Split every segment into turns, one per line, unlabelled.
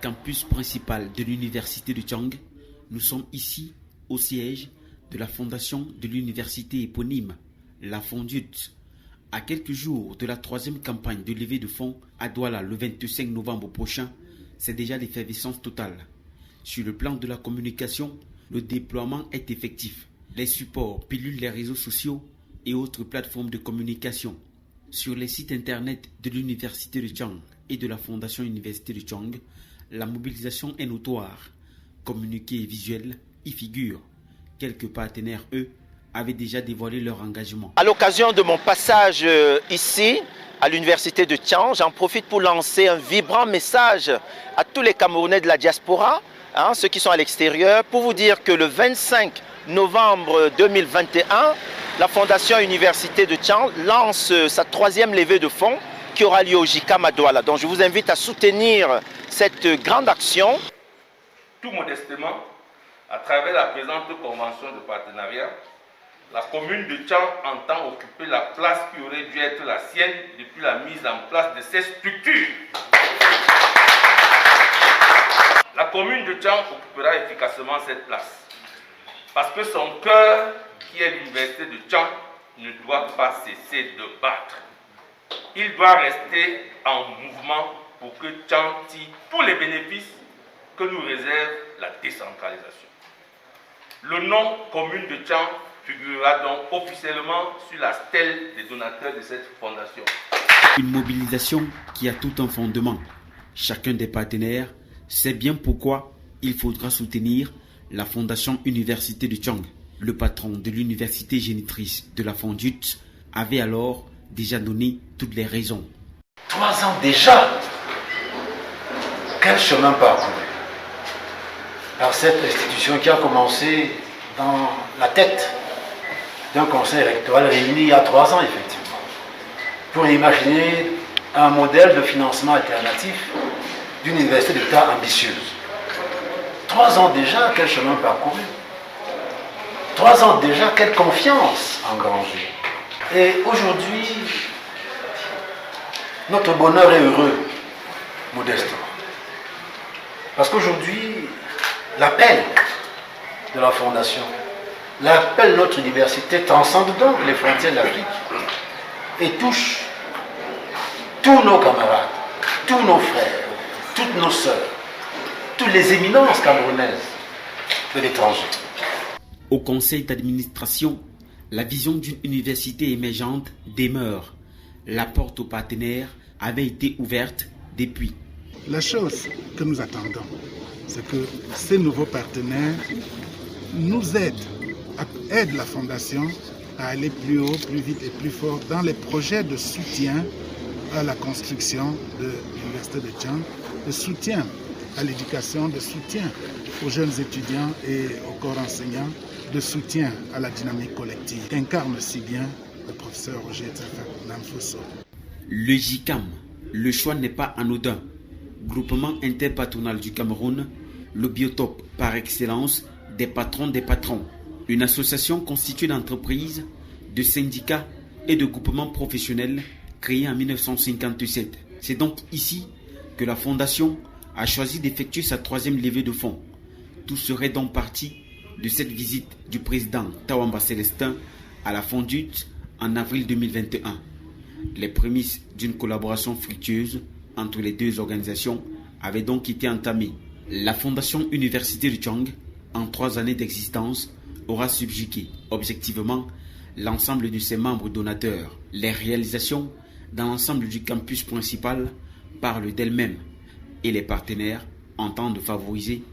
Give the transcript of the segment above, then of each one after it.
campus principal de l'université de Tchang, nous sommes ici au siège de la fondation de l'université éponyme, la Fondut. À quelques jours de la 3e campagne de levée de fonds à Douala le 25 novembre prochain, c'est déjà l'effervescence totale. Sur le plan de la communication, le déploiement est effectif. Les supports pilulent les réseaux sociaux et autres plateformes de communication. Sur les sites internet de l'université de Tchang et de la fondation Université de Tchang, la mobilisation est notoire. Communiqués visuels y figurent. Quelques partenaires, eux, avaient déjà dévoilé leur engagement.
À l'occasion de mon passage ici, à l'université de Tchang, j'en profite pour lancer un vibrant message à tous les Camerounais de la diaspora, ceux qui sont à l'extérieur, pour vous dire que le 25 novembre 2021, la Fondation Université de Tchang lance sa 3e levée de fonds qui aura lieu au JICAM à Douala. Donc je vous invite à soutenir cette grande action.
Tout modestement, à travers la présente convention de partenariat, la commune de Tchang entend occuper la place qui aurait dû être la sienne depuis la mise en place de ces structures. La commune de Tchang occupera efficacement cette place parce que son cœur, qui est l'université de Tchang, ne doit pas cesser de battre. Il doit rester en mouvement pour que Tchang tire tous les bénéfices que nous réserve la décentralisation. Le nom commune de Tchang figurera donc officiellement sur la stèle des donateurs de cette fondation.
Une mobilisation qui a tout un fondement. Chacun des partenaires sait bien pourquoi il faudra soutenir la fondation Université de Tchang. Le patron de l'université génitrice de la Fondut avait alors déjà donné toutes les raisons.
3 ans déjà. Quel chemin parcouru par cette institution qui a commencé dans la tête d'un conseil rectoral réuni il y a 3 ans, effectivement, pour imaginer un modèle de financement alternatif d'une université d'État ambitieuse. 3 ans déjà, quel chemin parcouru. 3 ans déjà, quelle confiance engrangée. Et aujourd'hui, notre bonheur est heureux, modestement. Parce qu'aujourd'hui, l'appel de la Fondation, l'appel de notre université transcende donc les frontières de l'Afrique et touche tous nos camarades, tous nos frères, toutes nos sœurs, toutes les éminences camerounaises de l'étranger.
Au conseil d'administration, la vision d'une université émergente demeure. La porte aux partenaires avait été ouverte depuis.
La chose que nous attendons, c'est que ces nouveaux partenaires nous aident la Fondation à aller plus haut, plus vite et plus fort dans les projets de soutien à la construction de l'Université de Tchang, de soutien à l'éducation, de soutien aux jeunes étudiants et aux corps enseignants, de soutien à la dynamique collective qu'incarne si bien le professeur Roger Namfosso.
Le JICAM, le choix n'est pas anodin. Groupement interpatronal du Cameroun, le biotope par excellence des patrons des patrons. Une association constituée d'entreprises, de syndicats et de groupements professionnels créée en 1957. C'est donc ici que la Fondation a choisi d'effectuer sa 3e levée de fonds. Tout serait donc parti de cette visite du président Tawamba Célestin à la Fondut en avril 2021. Les prémices d'une collaboration fructueuse entre les deux organisations avaient donc été entamées. La Fondation Université de Tchang, en 3 années d'existence, aura subjugué objectivement l'ensemble de ses membres donateurs. Les réalisations dans l'ensemble du campus principal parlent d'elles-mêmes et les partenaires entendent favoriser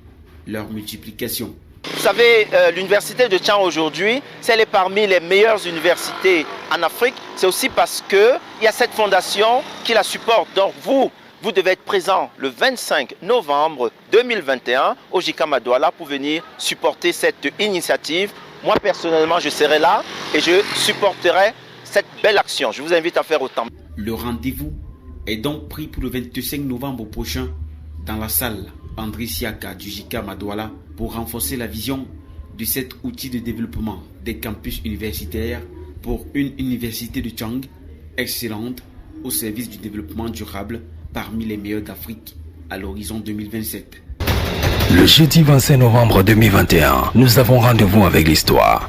leur multiplication.
Vous savez, l'université de Tchang aujourd'hui, si elle est parmi les meilleures universités en Afrique, c'est aussi parce qu'il y a cette fondation qui la supporte. Donc vous devez être présent le 25 novembre 2021 au JICAM à Douala pour venir supporter cette initiative. Moi personnellement, je serai là et je supporterai cette belle action. Je vous invite à faire autant.
Le rendez-vous est donc pris pour le 25 novembre prochain dans la salle André Siaka du JICAM à Douala pour renforcer la vision de cet outil de développement des campus universitaires pour une université de Tchang excellente au service du développement durable parmi les meilleurs d'Afrique à l'horizon 2027.
Le jeudi 25 novembre 2021, nous avons rendez-vous avec l'histoire.